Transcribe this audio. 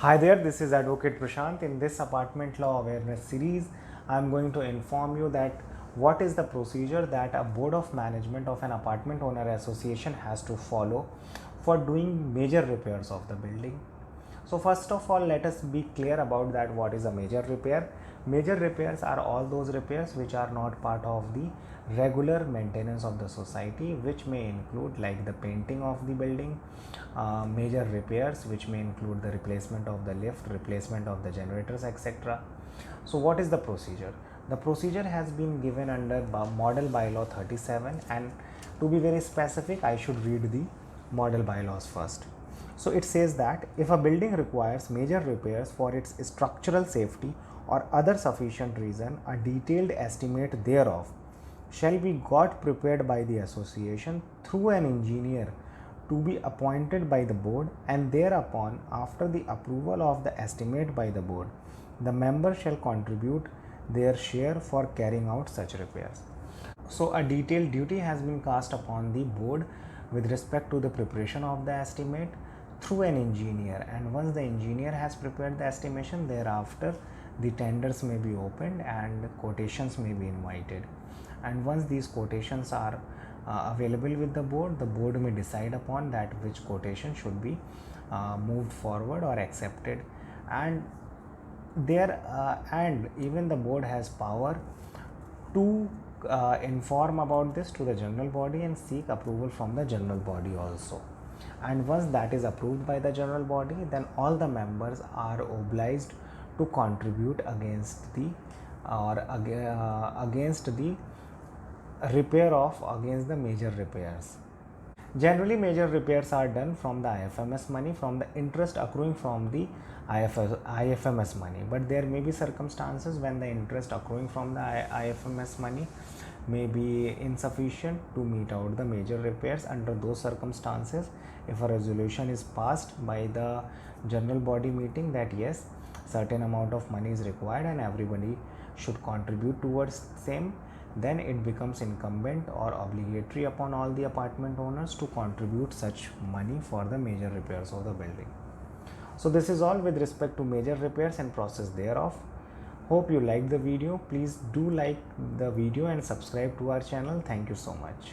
Hi there, this is Advocate Prashant. In this apartment law awareness series, I am going to inform you that what is the procedure that a board of management of an apartment owner association has to follow for doing major repairs of the building. So first of all, let us be clear about that what is a major repair. Major repairs are all those repairs which are not part of the regular maintenance of the society, which may include like the painting of the building, major repairs which may include the replacement of the lift, replacement of the generators, etc. So what is the procedure? The procedure has been given under model bylaw 37, and to be very specific I should read the model bylaws first. So it says that if a building requires major repairs for its structural safety or other sufficient reason, a detailed estimate thereof shall be got prepared by the association through an engineer to be appointed by the board, and thereupon, after the approval of the estimate by the board, the members shall contribute their share for carrying out such repairs. So a detailed duty has been cast upon the board with respect to the preparation of the estimate through an engineer, and once the engineer has prepared the estimation, thereafter the tenders may be opened and quotations may be invited, and once these quotations are available with the board may decide upon that which quotation should be moved forward or accepted, and even the board has power to inform about this to the general body and seek approval from the general body also. And once that is approved by the general body, then all the members are obliged to contribute against the against the major repairs. Generally, major repairs are done from the IFMS money, from the interest accruing from the IFMS money. But there may be circumstances when the interest accruing from the IFMS money may be insufficient to meet out the major repairs. Under those circumstances, if a resolution is passed by the general body meeting that yes, certain amount of money is required and everybody should contribute towards same, then it becomes incumbent or obligatory upon all the apartment owners to contribute such money for the major repairs of the building. So this is all with respect to major repairs and process thereof. Hope you liked the video. Please do like the video and subscribe to our channel. Thank you so much.